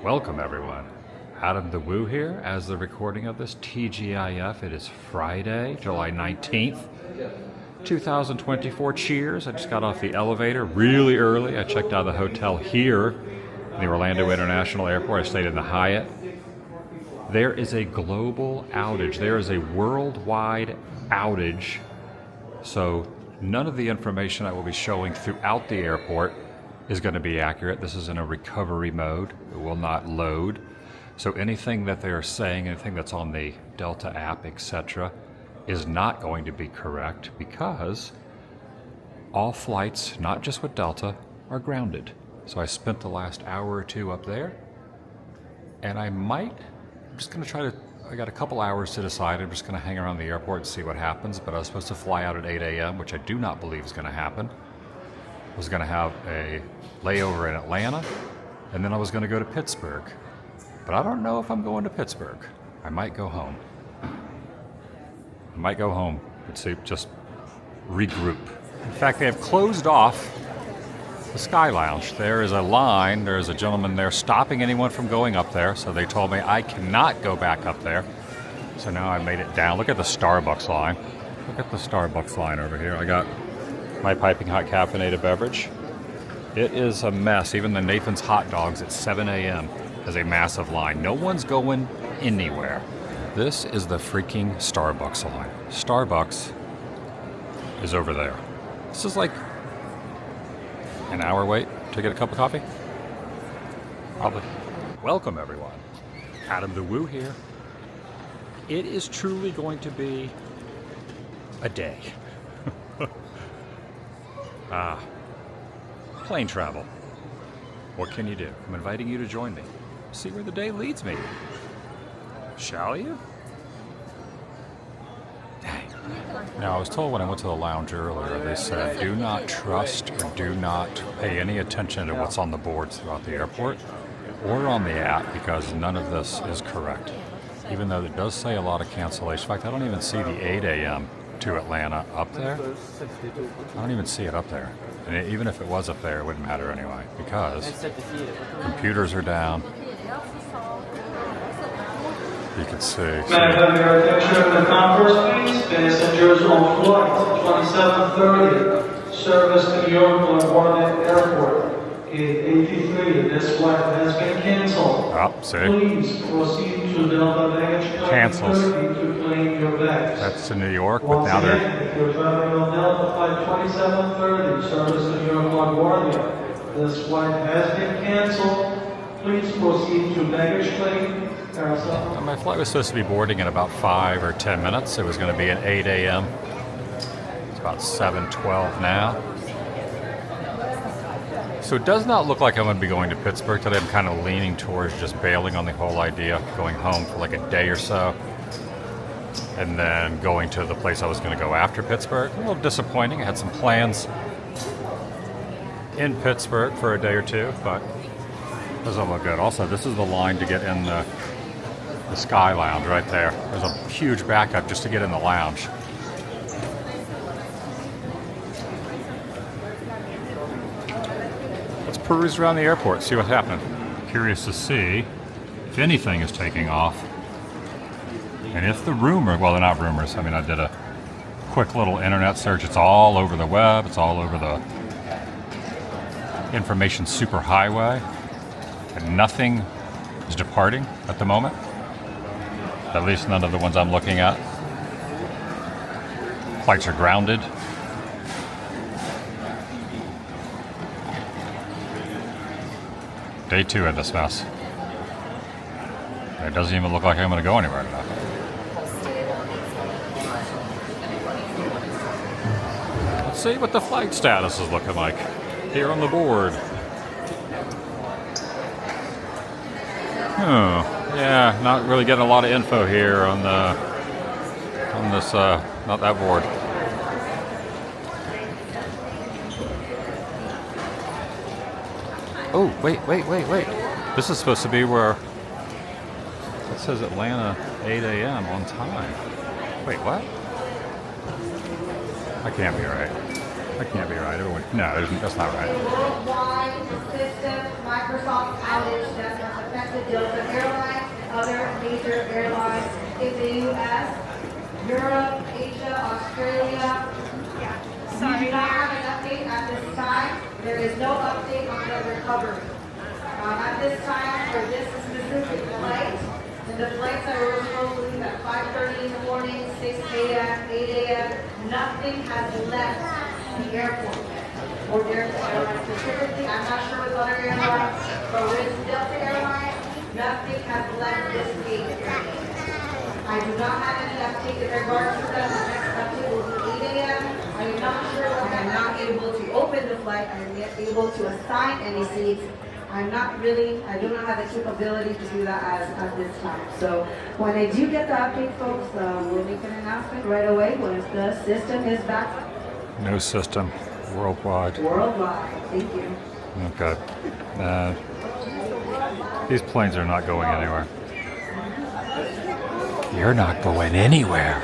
Welcome everyone. Adam the Woo here as the recording of this TGIF. It is Friday, July 19th, 2024. Cheers. I just got off the elevator really early. I checked out of the hotel here in the Orlando International Airport. I stayed in the Hyatt. There is a global outage. There is a worldwide outage. So none of the information I will be showing throughout the airport is going to be accurate. This is in a recovery mode. It will not load. So anything that they are saying, anything that's on the Delta app, etc., is not going to be correct because all flights, not just with Delta, are grounded. So I spent the last hour or two up there, and I'm just going to try to, I got a couple hours to decide. I'm just going to hang around the airport and see what happens, but I was supposed to fly out at 8 a.m., which I do not believe is going to happen. I was going to have a layover in Atlanta, and then I was going to go to Pittsburgh. But I don't know if I'm going to Pittsburgh. I might go home. Let's see, just regroup. In fact, they have closed off the Sky Lounge. There is a line, there is a gentleman there stopping anyone from going up there, so they told me I cannot go back up there. So now I made it down. Look at the Starbucks line. Look at the Starbucks line over here. I got my piping hot caffeinated beverage. It is a mess. Even the Nathan's hot dogs at 7 a.m. is a massive line. No one's going anywhere. This is the freaking Starbucks line. Starbucks is over there. This is like an hour wait to get a cup of coffee. Probably. Welcome everyone. Adam the Woo here. It is truly going to be a day. Plane travel. What can you do? I'm inviting you to join me. See where the day leads me. Shall you? Dang. Now, I was told when I went to the lounge earlier, they said do not trust or do not pay any attention to what's on the boards throughout the airport or on the app because none of this is correct. Even though it does say a lot of cancellation. In fact, I don't even see the 8 a.m. to Atlanta up there. I don't even see it up there. And even if it was up there, it wouldn't matter anyway because computers are down. You can see. May I have your attention in the concourse, please? Passengers on flight 2730, service to New York LaGuardia Airport, gate 83. This flight has been canceled. Oh, see? Please proceed to Delta baggage claim Cancels. 30 to claim your bags. That's to New York, but Once now again, they're... if you're traveling on Delta flight 2730, service to New York LaGuardia, this flight has been canceled. Please proceed to baggage claim. My flight was supposed to be boarding in about 5 or 10 minutes. It was going to be at 8 a.m. It's about 7:12 now. So it does not look like I'm going to be going to Pittsburgh today. I'm kind of leaning towards just bailing on the whole idea, going home for like a day or so, and then going to the place I was going to go after Pittsburgh. A little disappointing. I had some plans in Pittsburgh for a day or two, but it doesn't look good. Also, this is the line to get in the Sky Lounge right there. There's a huge backup just to get in the lounge. Let's peruse around the airport, see what's happening. Curious to see if anything is taking off. And if the rumor, well, they're not rumors. I mean, I did a quick little internet search. It's all over the web. It's all over the information superhighway. And nothing is departing at the moment. At least none of the ones I'm looking at. Flights are grounded. Day 2 of this mess. It doesn't even look like I'm going to go anywhere today. Let's see what the flight status is looking like here on the board. Yeah, not really getting a lot of info here on this, not that board. Oh, wait. This is supposed to be where it says Atlanta 8 a.m. on time. Wait, what? That can't be right. That can't be right. Everyone, no, that's not right. Worldwide system Microsoft outage that has affected the US, Europe, Asia, Australia. We do not have an update at this time. There is no update on the recovery. At this time, for this specific flight, and the flights that were supposed to leave at 5:30 in the morning, 6 a.m., 8 a.m., nothing has left the airport yet. Or Delta Airlines specifically, I'm not sure with other airlines, but with Delta Airlines, nothing has left this gate area. I do not have any update in regards to that. The next update will be 8 a.m. I am not sure when I'm not able to open the flight. I am yet able to assign any seats. I do not have the capability to do that as at this time. So when I do get the update, folks, we'll make an announcement right away once the system is back. No system. Worldwide. Worldwide. Thank you. Okay. These planes are not going anywhere. You're not going anywhere.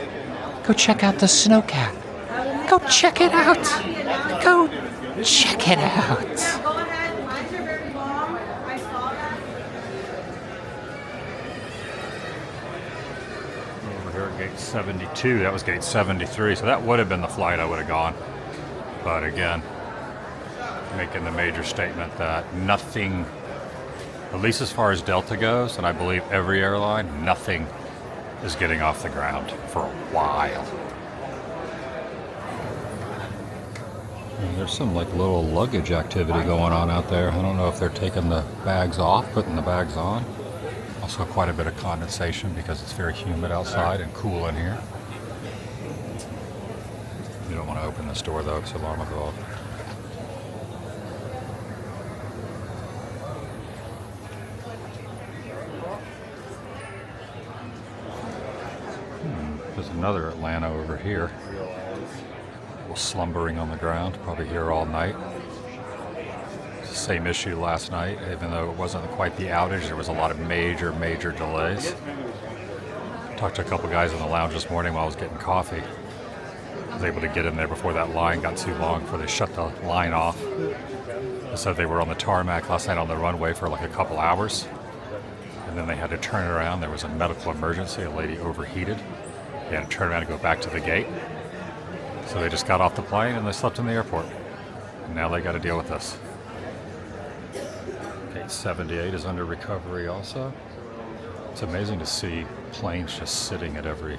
Go check out the snowcat. Go check it out. Go check it out. Go ahead. Lines are very long. I saw that. Over here at gate 72. That was gate 73. So that would have been the flight I would have gone. But again, making the major statement that nothing, at least as far as Delta goes, and I believe every airline, nothing is getting off the ground for a while. And there's some like little luggage activity going on out there. I don't know if they're taking the bags off, putting the bags on. Also quite a bit of condensation because it's very humid outside and cool in here. You don't want to open this door though, because the alarm will go off. There's another Atlanta over here. Slumbering on the ground, probably here all night. Same issue last night, even though it wasn't quite the outage, there was a lot of major delays. Talked to a couple guys in the lounge this morning while I was getting coffee. I was able to get in there before that line got too long before they shut the line off. They said they were on the tarmac last night on the runway for like a couple hours, and then they had to turn around. There was a medical emergency, a lady overheated. They had to turn around and go back to the gate. So they just got off the plane and they slept in the airport. And now they got to deal with this. Gate 78 is under recovery also. It's amazing to see planes just sitting at every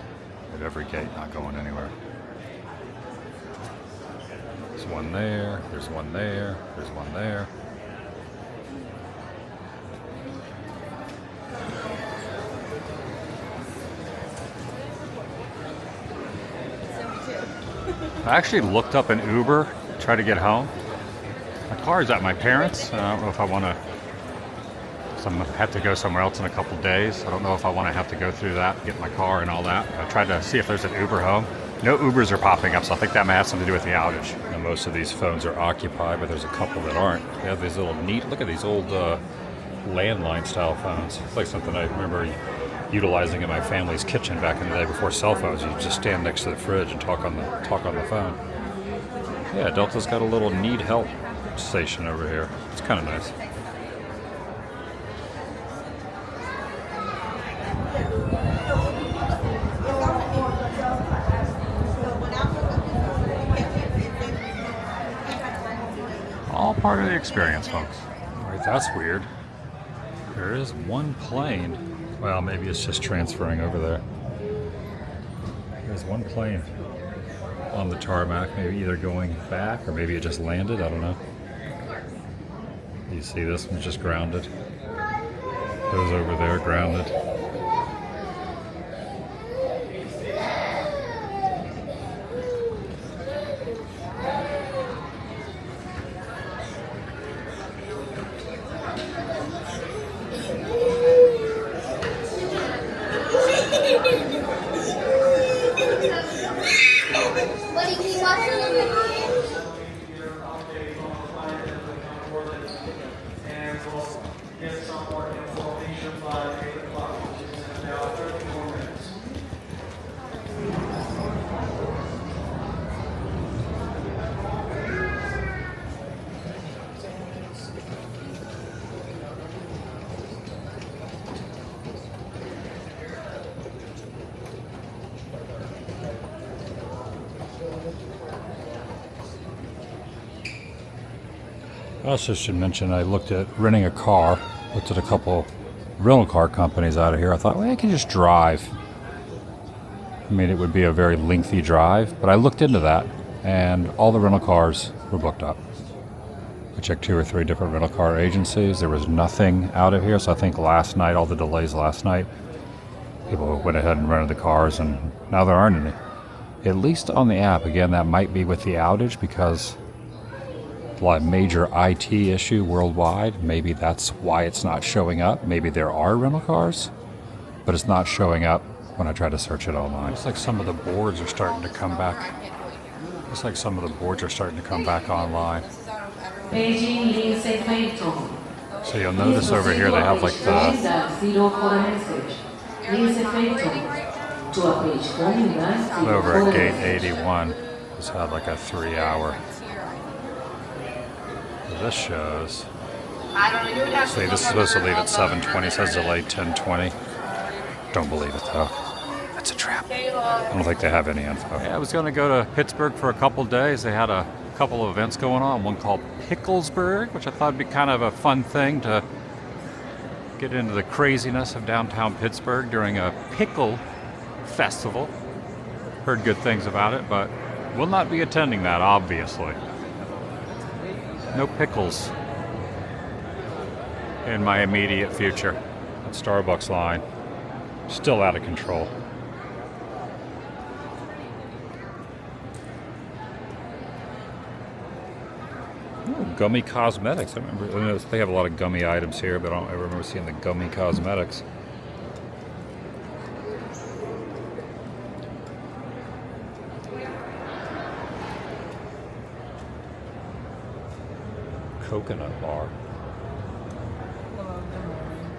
gate, not going anywhere. There's one there, there's one there, there's one there. I actually looked up an Uber, tried to get home. My car is at my parents'. I don't know if I want to. I have to go somewhere else in a couple days. I don't know if I want to have to go through that, get my car and all that. I tried to see if there's an Uber home. No Ubers are popping up, so I think that may have something to do with the outage. Now, most of these phones are occupied, but there's a couple that aren't. They have these little neat. Look at these old landline style phones. It's like something I remember utilizing in my family's kitchen back in the day before cell phones. You just stand next to the fridge and talk on the phone. Yeah, Delta's got a little need help station over here. It's kind of nice. All part of the experience, folks. All right, that's weird. There is one plane. Well, maybe it's just transferring over there. There's one plane on the tarmac, maybe either going back or maybe it just landed. I don't know. You see this one's just grounded. Goes over there, grounded. I also should mention I looked at renting a car, looked at a couple rental car companies out of here. I thought, well, I can just drive. I mean, it would be a very lengthy drive, but I looked into that, and all the rental cars were booked up. I checked 2 or 3 different rental car agencies. There was nothing out of here, so I think last night, all the delays last night, people went ahead and rented the cars, and now there aren't any. At least on the app. Again, that might be with the outage because a major IT issue worldwide. Maybe that's why it's not showing up. Maybe there are rental cars, but it's not showing up when I try to search it online. Looks like some of the boards are starting to come back. Looks like some of the boards are starting to come back online. So you'll notice over here they have like over at gate 81, it's had like a 3-hour. This shows. See, this is supposed to leave at 7:20. It says delayed 10:20. Don't believe it though. That's a trap. I don't think they have any info. Yeah, I was going to go to Pittsburgh for a couple days. They had a couple of events going on. One called Picklesburg, which I thought would be kind of a fun thing to get into the craziness of downtown Pittsburgh during a pickle festival. Heard good things about it, but will not be attending that, obviously. No pickles in my immediate future. That Starbucks line, still out of control. Ooh, gummy cosmetics. I know they have a lot of gummy items here, but I don't ever remember seeing the gummy cosmetics. Coconut bar.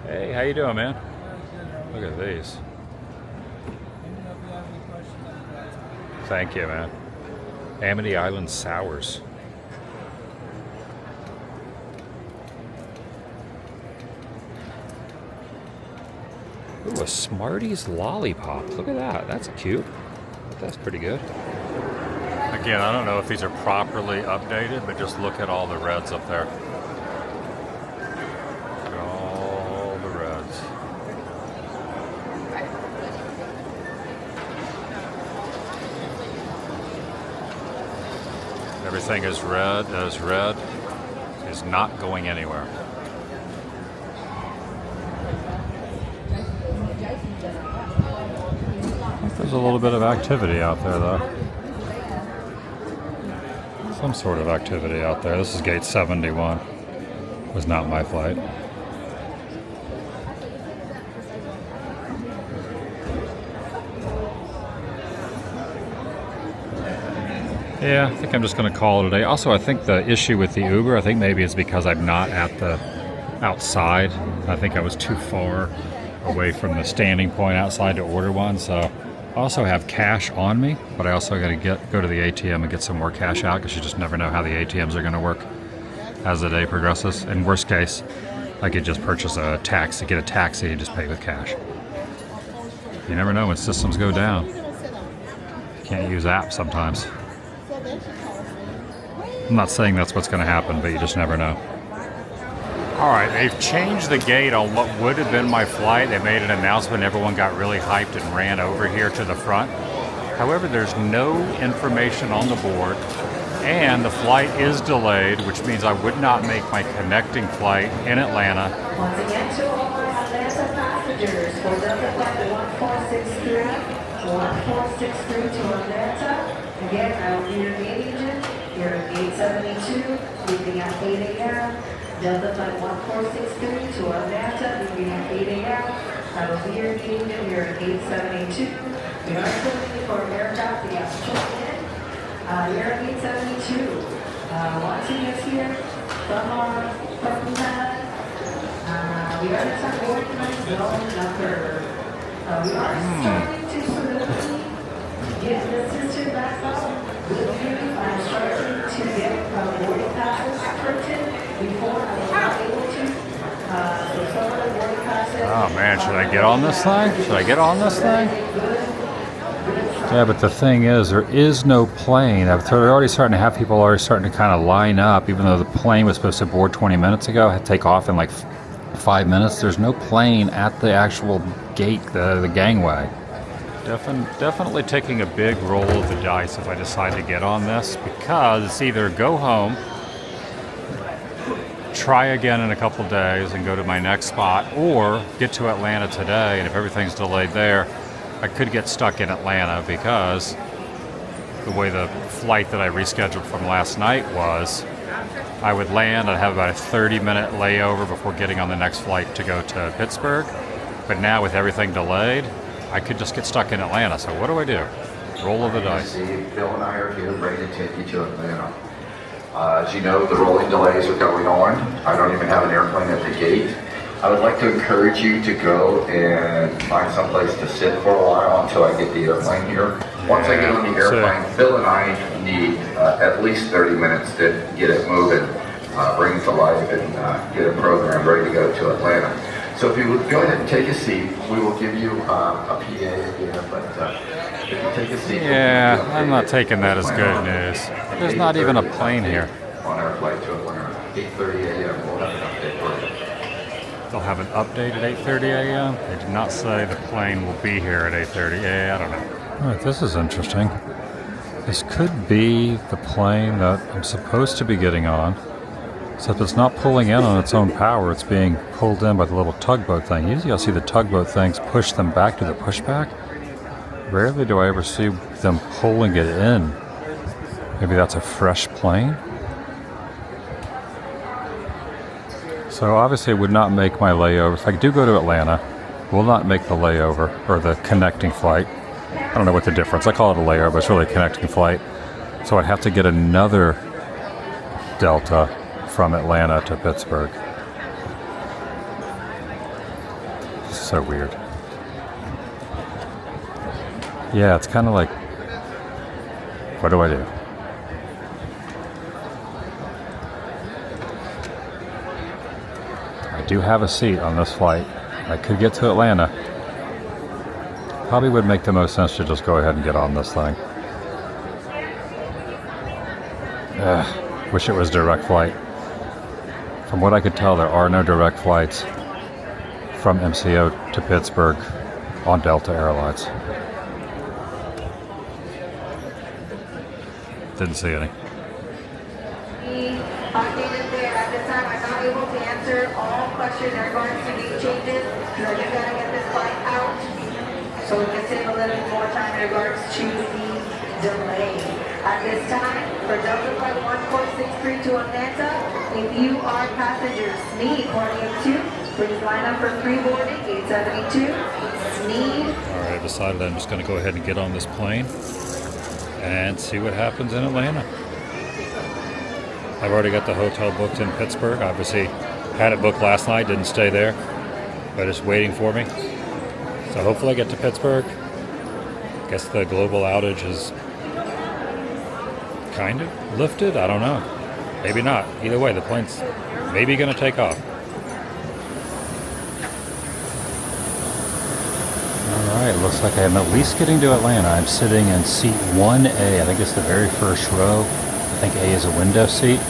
Hey, how you doing, man? Look at these. Thank you, man. Amity Island sours. Ooh, a Smarties lollipop. Look at that. That's cute. That's pretty good. Again, I don't know if these are properly updated, but just look at all the reds up there. Look at all the reds. Everything is red is not going anywhere. There's a little bit of activity out there, though. Some sort of activity out there. This is gate 71. Was not my flight. Yeah, I think I'm just going to call it a day. Also, I think the issue with the Uber, I think maybe it's because I'm not at the outside. I think I was too far away from the standing point outside to order one, so I also have cash on me, but I also got to go to the ATM and get some more cash out because you just never know how the ATMs are going to work as the day progresses. In worst case, I could just purchase a taxi, get a taxi, and just pay with cash. You never know when systems go down. You can't use apps sometimes. I'm not saying that's what's going to happen, but you just never know. All right, they've changed the gate on what would have been my flight. They made an announcement. Everyone got really hyped and ran over here to the front. However, there's no information on the board, and the flight is delayed, which means I would not make my connecting flight in Atlanta. Once again, to all my Atlanta passengers, for Delta Flight 1463 to Atlanta. Again, I will be your gate agent here at gate 72, leaving at 8 a.m. Delta Flight 1463 to Atlanta, leaving at 8 a.m. I will be your gate agent here at gate 72. We are still waiting for aircraft to get checked in. Here at gate 72. Once it gets here from our parking pad, we are going to start organizing zone number. We are starting to solidify, get the system back up. I'm starting to get boarding passes printed before I was not able to. So some of the boarding passes. Oh man, should I get on this thing? Should I get on this thing? Good Yeah, but the thing is, there is no plane. They're already starting to have people already starting to kind of line up, even though the plane was supposed to board 20 minutes ago, had to take off in like 5 minutes. There's no plane at the actual gate, the gangway. Definitely taking a big roll of the dice if I decide to get on this, because it's either go home, try again in a couple days and go to my next spot, or get to Atlanta today, and if everything's delayed there, I could get stuck in Atlanta because the way the flight that I rescheduled from last night was, I would land, I'd have about a 30-minute layover before getting on the next flight to go to Pittsburgh. But now with everything delayed, I could just get stuck in Atlanta. So what do? Roll of the dice. Bill and I are here ready to take you to Atlanta. As you know, the rolling delays are going on. I don't even have an airplane at the gate. I would like to encourage you to go and find someplace to sit for a while until I get the airplane here. Once I get on the airplane, Bill and I need at least 30 minutes to get it moving, bring it to life, and get a program ready to go to Atlanta. So if you would go ahead and take a seat, we will give you a PA again, but if you take a seat... Yeah, I'm not taking that as good news. There's not even a plane here. On our flight to Atlanta, 8:30 a.m. We'll have an update for you. They'll have an update at 8:30 a.m. They did not say the plane will be here at 8:30 a.m. I don't know. All right, this is interesting. This could be the plane that I'm supposed to be getting on, except it's not pulling in on its own power. It's being pulled in by the little tugboat thing. Usually I'll see the tugboat things push them back to the pushback. Rarely do I ever see them pulling it in. Maybe that's a fresh plane? So obviously it would not make my layover. If I do go to Atlanta, will not make the layover or the connecting flight. I don't know what the difference. I call it a layover, but it's really a connecting flight. So I'd have to get another Delta from Atlanta to Pittsburgh. It's so weird. Yeah, it's kind of like, what do I do? I do have a seat on this flight. I could get to Atlanta. Probably would make the most sense to just go ahead and get on this thing. Wish it was direct flight. From what I could tell, there are no direct flights from MCO to Pittsburgh on Delta Airlines. Didn't see any. Updated there at this time. I'm not able to answer all questions in regards to these changes because I just gotta get this flight out so we can save a little bit more time in regards to the delay. At this time, for Delta Flight 1463 to Atlanta, if you are passengers SNEED boarding 2, please line up for pre-boarding, gate 72, SNEED. Alright, I decided I'm just going to go ahead and get on this plane and see what happens in Atlanta. I've already got the hotel booked in Pittsburgh. Obviously, had it booked last night, didn't stay there, but it's waiting for me. So hopefully I get to Pittsburgh. Guess the global outage is kind of lifted. I don't know. Maybe not. Either way, the plane's maybe going to take off. Alright, looks like I'm at least getting to Atlanta. I'm sitting in seat 1A. I think it's the very first row. I think A is a window seat.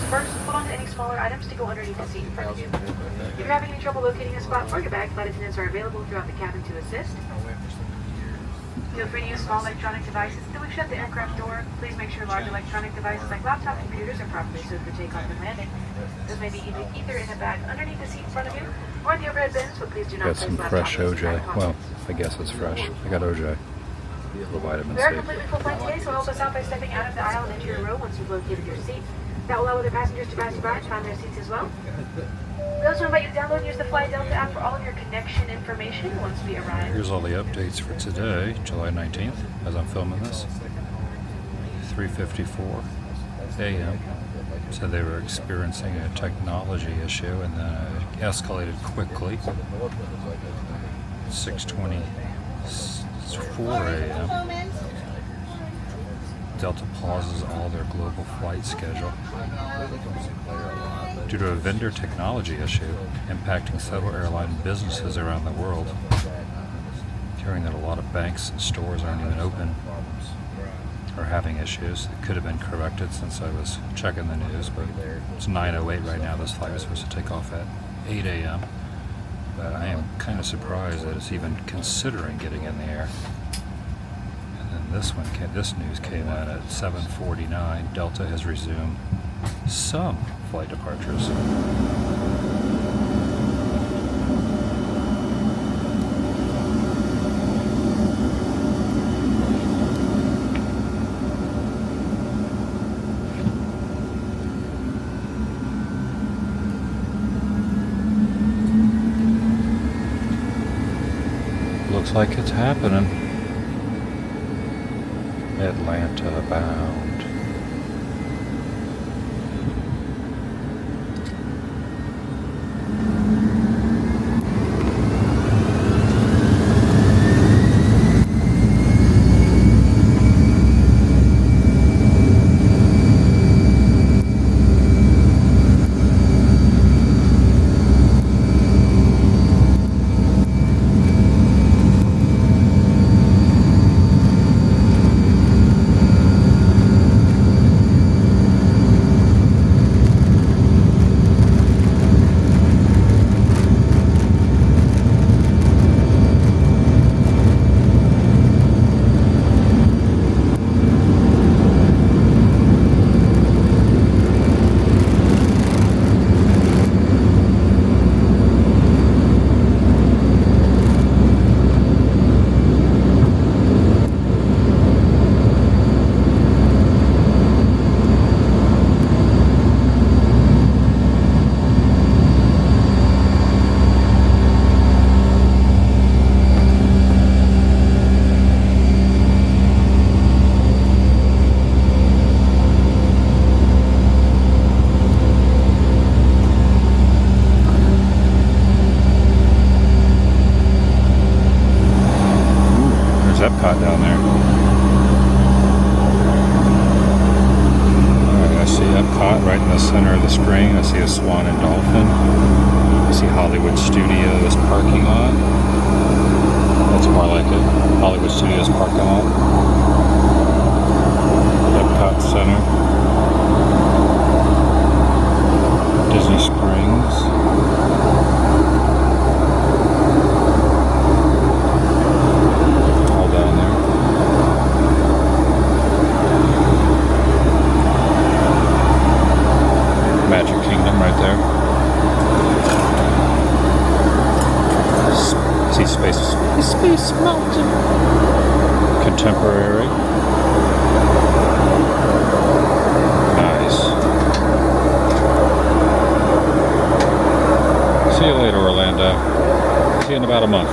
First, hold on to any smaller items to go underneath the seat in front of you. If you're having any trouble locating a spot for your bag, flight attendants are available throughout the cabin to assist. Feel free to use small electronic devices until we shut the aircraft door. Please make sure large electronic devices like laptop computers are properly stowed for takeoff and landing. This may be either in a bag underneath the seat in front of you or in the overhead bins, but please do not Got place some laptop fresh in OJ. Well, I guess it's fresh. I got OJ. The vitamin We are C. completely full flight today, so help us out by stepping out of the aisle and into your row once you've located your seat. That will allow other passengers to pass you by and find their seats as well. We also invite you to download and use the Fly Delta app for all of your connection information once we arrive. Here's all the updates for today, July 19th, as I'm filming this. 3:54 a.m. Said they were experiencing a technology issue, and then it escalated quickly. 6:24 a.m. Delta pauses all their global flight schedule due to a vendor technology issue impacting several airline businesses around the world. Hearing that a lot of banks and stores aren't even open or having issues. It could have been corrected since I was checking the news, but it's 9:08 right now. This flight was supposed to take off at 8 a.m. But I am kind of surprised that it's even considering getting in the air. And then this news came in at 7:49. Delta has resumed some flight departures. Looks like it's happening. Atlanta bound. Epcot down there. Alright, I see Epcot right in the center of the screen. I see a swan and dolphin. I see Hollywood Studios parking lot. That's more like it. Hollywood Studios parking lot. Epcot Center. Disney Springs. Magic Kingdom right there. See Space Mountain. Contemporary. Nice. See you later, Orlando. See you in about a month.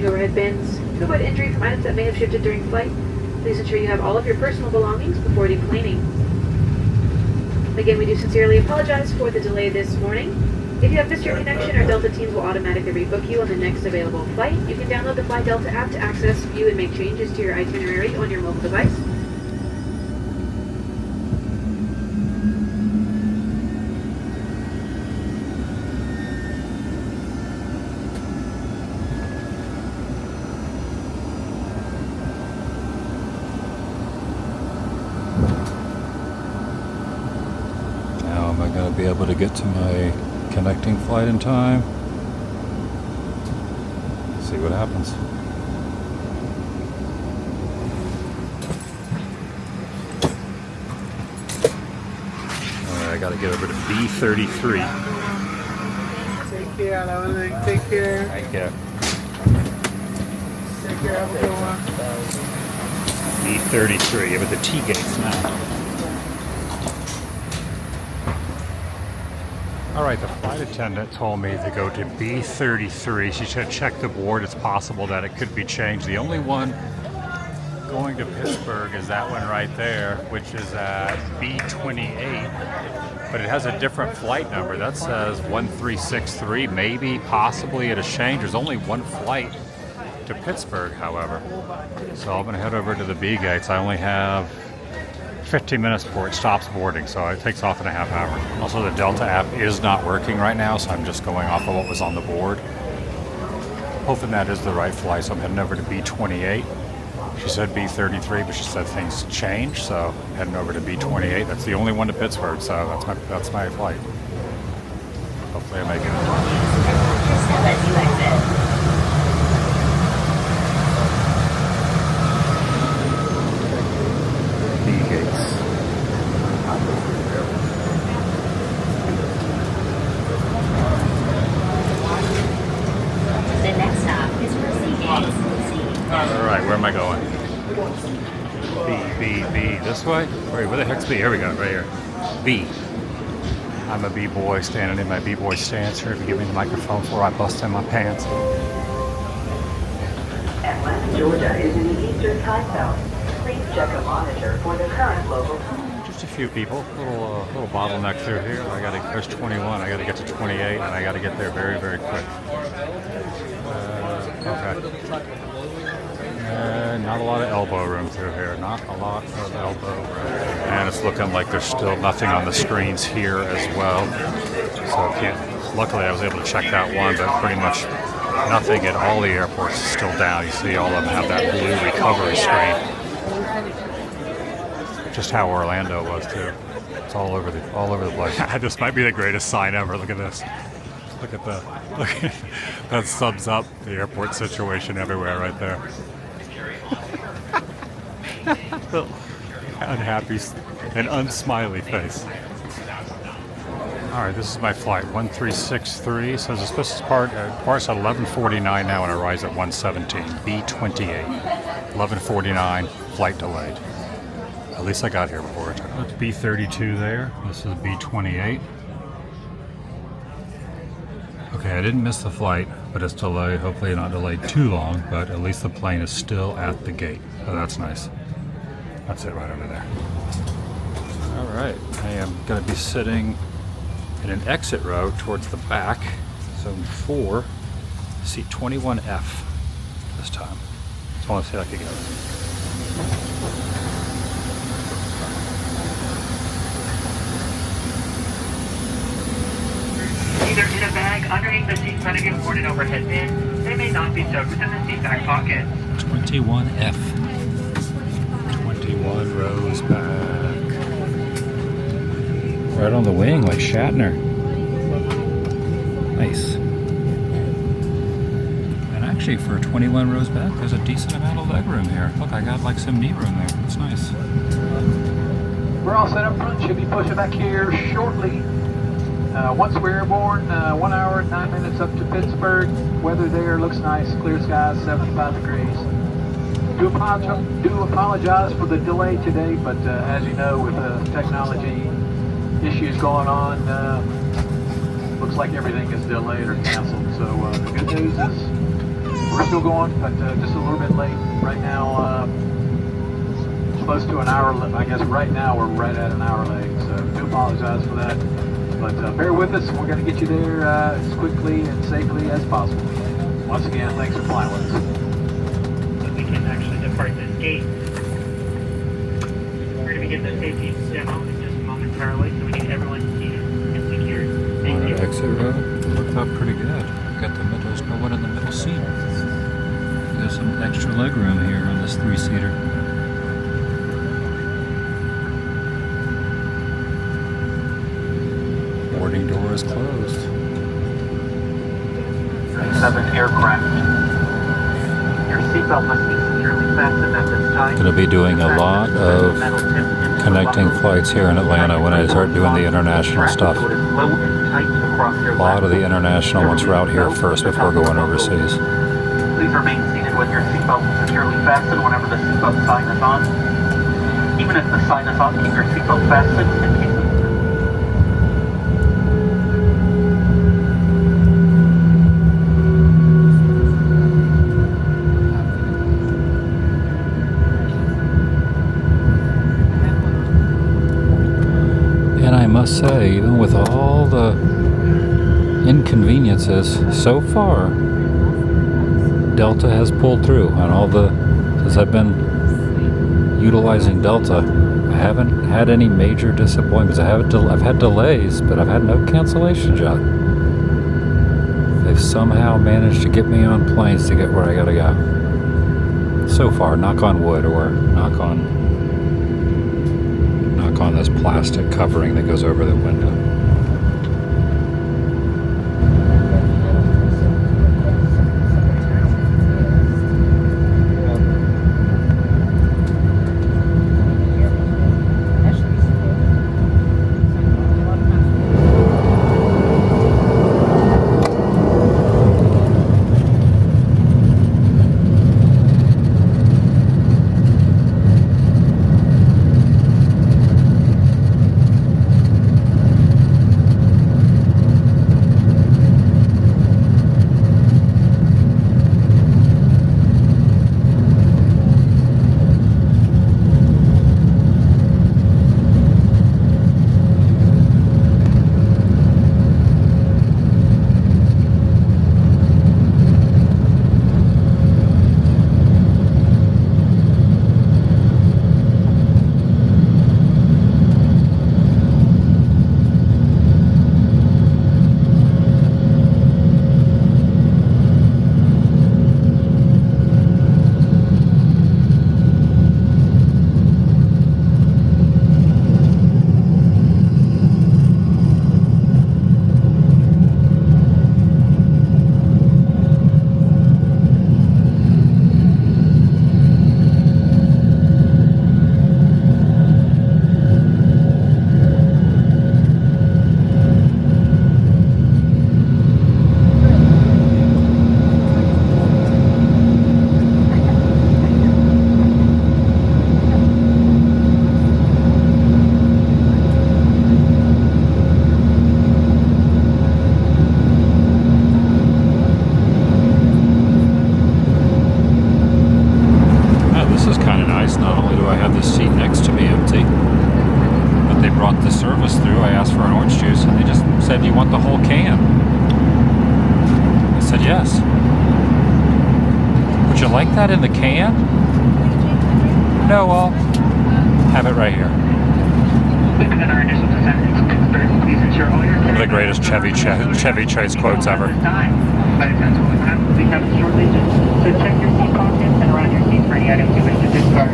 using overhead bins. To avoid injury from items that may have shifted during flight, please ensure you have all of your personal belongings before deplaning. Again, we do sincerely apologize for the delay this morning. If you have missed your connection, our Delta teams will automatically rebook you on the next available flight. You can download the Fly Delta app to access, view, and make changes to your itinerary on your mobile device. Now, am I going to be able to get to my connecting flight in time? See what happens. Alright, I gotta get over to B33. Take care, Alana. Take care. Thank you. Take care. Have a good one. B33, yeah, but the T gates now. Alright, the flight attendant told me to go to B33. She should check the board. It's possible that it could be changed. The only one going to Pittsburgh is that one right there, which is at B28. But it has a different flight number. That says 1363. Maybe, possibly it has changed. There's only one flight to Pittsburgh, however. So I'm going to head over to the B gates. I only have 15 minutes before it stops boarding, so it takes off in a half hour. Also, the Delta app is not working right now, so I'm just going off of what was on the board. Hoping that is the right flight, so I'm heading over to B28. She said B33, but she said things changed, so heading over to B28. That's the only one to Pittsburgh, so that's my flight. Hopefully I make it. B gates. The next stop is for C gates. All right, where am I going? B. This way? Wait, where the heck's B? Here we go, right here. B. I'm a B-boy standing in my B-boy stance here. If you give me the microphone before I bust in my pants. Atlanta, Georgia is in the Eastern Time Zone. Please check a monitor for the current local time. Just a few people. Little bottleneck through here. There's 21. I got to get to 28, and I got to get there very, very quick. Okay. Not a lot of elbow room through here. Not a lot of elbow room. And it's looking like there's still nothing on the screens here as well. So I can't. Luckily, I was able to check that one, but pretty much nothing at all the airports is still down. You see all of them have that blue recovery screen. Just how Orlando was too. It's all over the place. This might be the greatest sign ever. Look at this. Look at that sums up the airport situation everywhere right there. Unhappy and unsmiley face. All right, this is my flight 1363. Says it's supposed to depart at 11:49 now and arrives at 1:17. B28. 11:49. Flight delayed. At least I got here before it. That's B32 there. This is B28. Okay, I didn't miss the flight, but it's delayed. Hopefully not delayed too long, but at least the plane is still at the gate. So that's nice. That's it right over there. All right, I am going to be sitting in an exit row towards the back, zone 4, seat 21F this time. That's all I said I could get. Either in a bag underneath the seat front of your board and overhead bin. They may not be stowed within the seat back pocket. 21F. 21 rows back. Right on the wing, like Shatner. Nice. And actually, for 21 rows back, there's a decent amount of leg room here. Look, I got like some knee room there. It's nice. We're all set up front. Should be pushing back here shortly. Once we're airborne, 1 hour and 9 minutes up to Pittsburgh. Weather there looks nice, clear skies, 75 degrees. Do apologize for the delay today, but as you know, with technology issues going on, looks like everything is delayed or canceled. So the good news is We're still going, but just a little bit late. Right now, close to an hour. I guess right now we're right at an hour late. So I do apologize for that. But bear with us. We're going to get you there as quickly and safely as possible. Once again, thanks for flying with us. We can actually depart this gate. We're going to begin the safety demo in just momentarily, so we need everyone seated and secured. Thank you. Exit row looked up pretty good. Got the middle, there's no one in the middle seat. There's some extra leg room here on this 3-seater. Boarding door is closed. 7 aircraft. Your seatbelt must be securely fastened at this time. Going to be doing a lot of connecting flights here in Atlanta when I start doing the international stuff. A lot of the international ones route here first before going overseas. Please remain seated with your seatbelt securely fastened whenever the seatbelt sign is on. Even if the sign is on, keep your seatbelt fastened and keep And I must say, even with all the inconveniences so far, Delta has pulled through on all the, since I've been utilizing Delta, I haven't had any major disappointments. I've had delays, but I've had no cancellations yet. They've somehow managed to get me on planes to get where I gotta go. So far, knock on wood, or knock on this plastic covering that goes over the window. Yes. Would you like that in the can? No, I'll have it right here. One of the greatest Chevy Chase quotes ever. We have shortly, so check your seat pockets and around your seat for any items you wish to discard.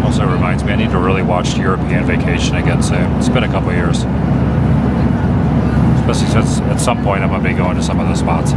Also reminds me, I need to really watch European Vacation again soon. It's been a couple years. Especially since at some point I'm going to be going to some of those spots.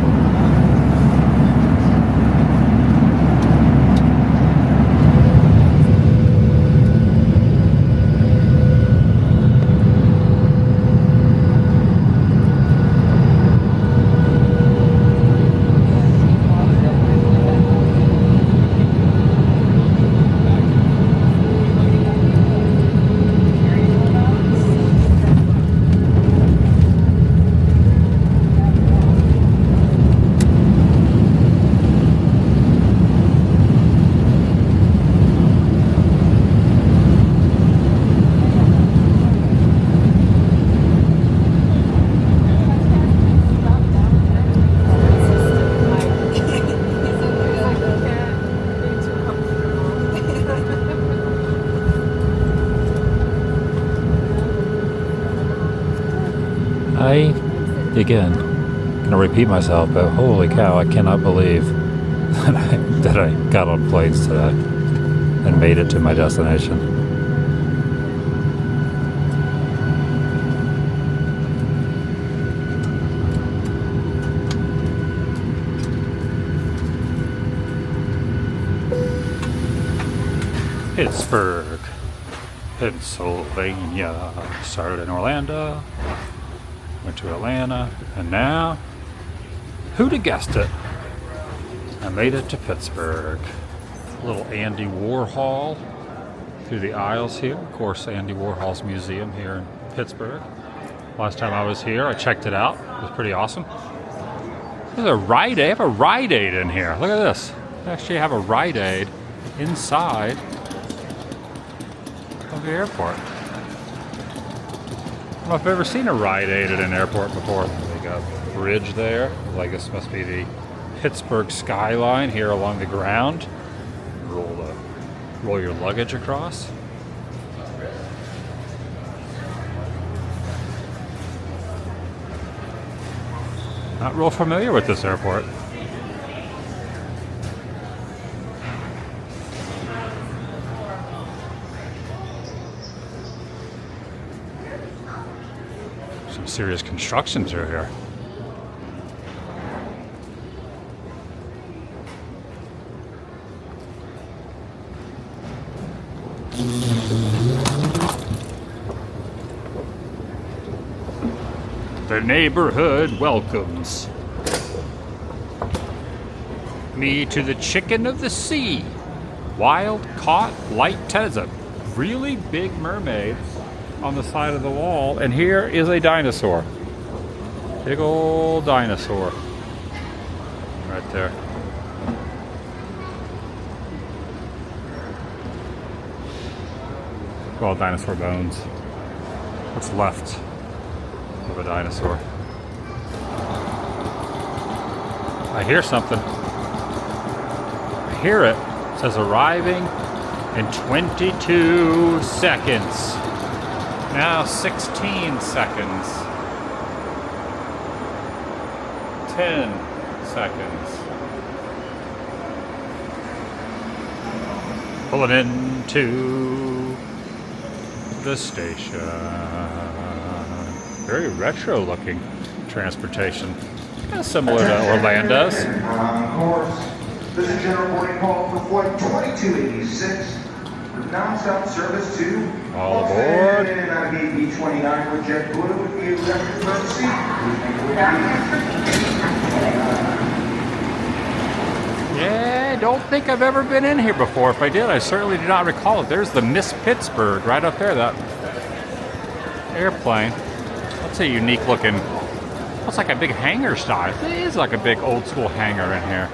again. I'm gonna repeat myself, but holy cow, I cannot believe that I got on planes today and made it to my destination. Pittsburgh, Pennsylvania. Started in Orlando, went to Atlanta, and now, who'd have guessed it? I made it to Pittsburgh. A little Andy Warhol through the aisles here. Of course, Andy Warhol's museum here in Pittsburgh. Last time I was here, I checked it out. It was pretty awesome. There's a Rite Aid. I have a Rite Aid in here. Look at this. I actually have a Rite Aid inside of the airport. I don't know if I've ever seen a Rite Aid at an airport before. They got a bridge there. Like this must be the Pittsburgh skyline here along the ground. Roll your luggage across. Not real familiar with this airport. Some serious construction through here. The neighborhood welcomes me to the chicken of the sea. Wild caught light tennis. A really big mermaid on the side of the wall. And here is a dinosaur. Big old dinosaur. Right there. Well, dinosaur bones. What's left of a dinosaur? I hear something. I hear it. It says arriving in 22 seconds. Now 16 seconds. 10 seconds. Pulling into the station. Very retro looking transportation. Kind of similar to Orlando's. This is general boarding call for flight 2286. Non-stop service to all aboard. And navigate B29 with JetBlue with the electric emergency. Yeah, don't think I've ever been in here before. If I did, I certainly do not recall it. There's the Miss Pittsburgh right up there, that airplane. That's a unique looking, looks like a big hangar style. It is like a big old school hangar in here.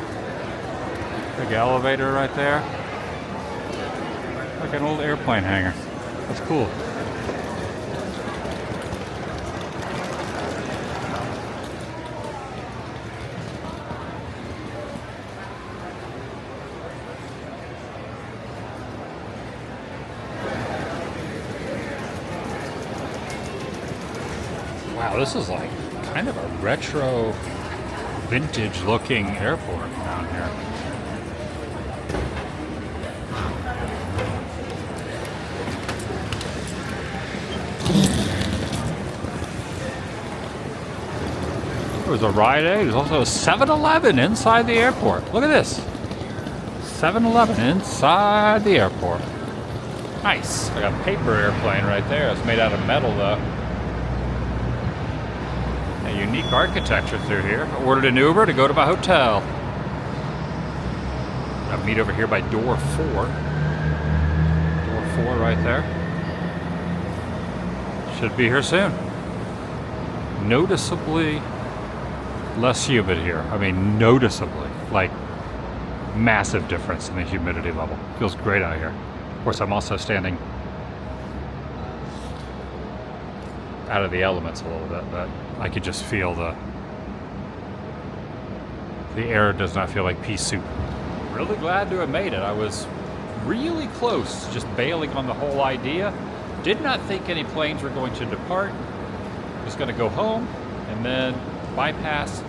Big elevator right there. Like an old airplane hangar. That's cool. Wow, this is like kind of a retro, vintage looking airport down here. There was a Rite Aid. There's also a 7-Eleven inside the airport. Look at this. 7-Eleven inside the airport. Nice. I got a paper airplane right there. It's made out of metal though. A unique architecture through here. I ordered an Uber to go to my hotel. I'll meet over here by door 4. Door 4 right there. Should be here soon. Noticeably less humid here. I mean, noticeably. Like, massive difference in the humidity level. Feels great out here. Of course, I'm also standing out of the elements a little bit, but I could just feel the air does not feel like pea soup. Really glad to have made it. I was really close, just bailing on the whole idea. Did not think any planes were going to depart. Was going to go home and then bypass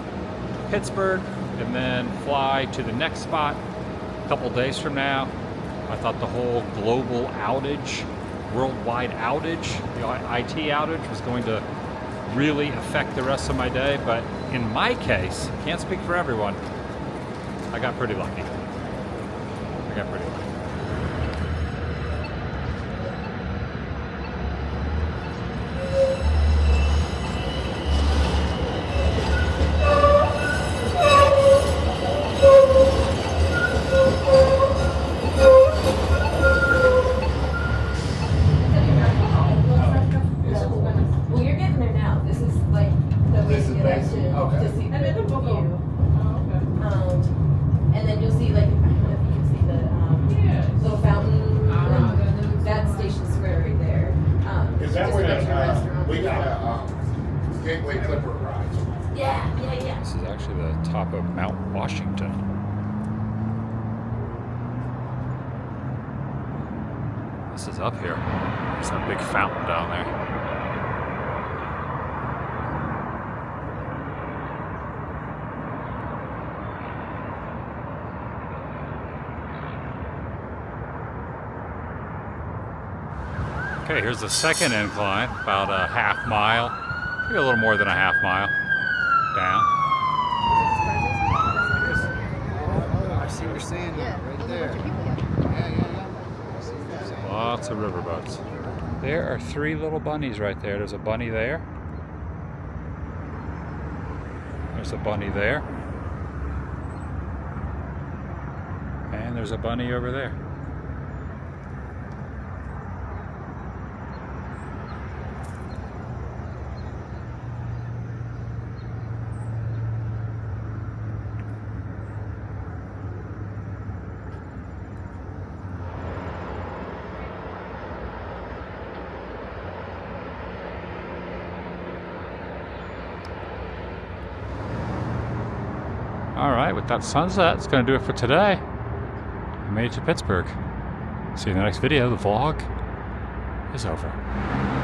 Pittsburgh and then fly to the next spot a couple days from now. I thought the whole global outage, worldwide outage, the IT outage was going to really affect the rest of my day, but in my case, can't speak for everyone, I got pretty lucky. I got pretty lucky. Well, you're getting there now. This is like the way to get up to see the view. And then you'll see, like, I don't know if you can see the little fountain. That's Station Square right there. Is that just where a bunch of restaurants. we got a Gateway Clipper ride? Yeah. This is actually the top of Mount Washington. This is up here. There's that big fountain down there. Okay, here's the second incline, about a half mile, maybe a little more than a half mile down. I see what you're saying right there. Yeah. Lots of riverboats. There are 3 little bunnies right there. There's a bunny there. There's a bunny there. And there's a bunny over there. All right, with that sunset, it's going to do it for today. I made it to Pittsburgh. See you in the next video. The vlog is over.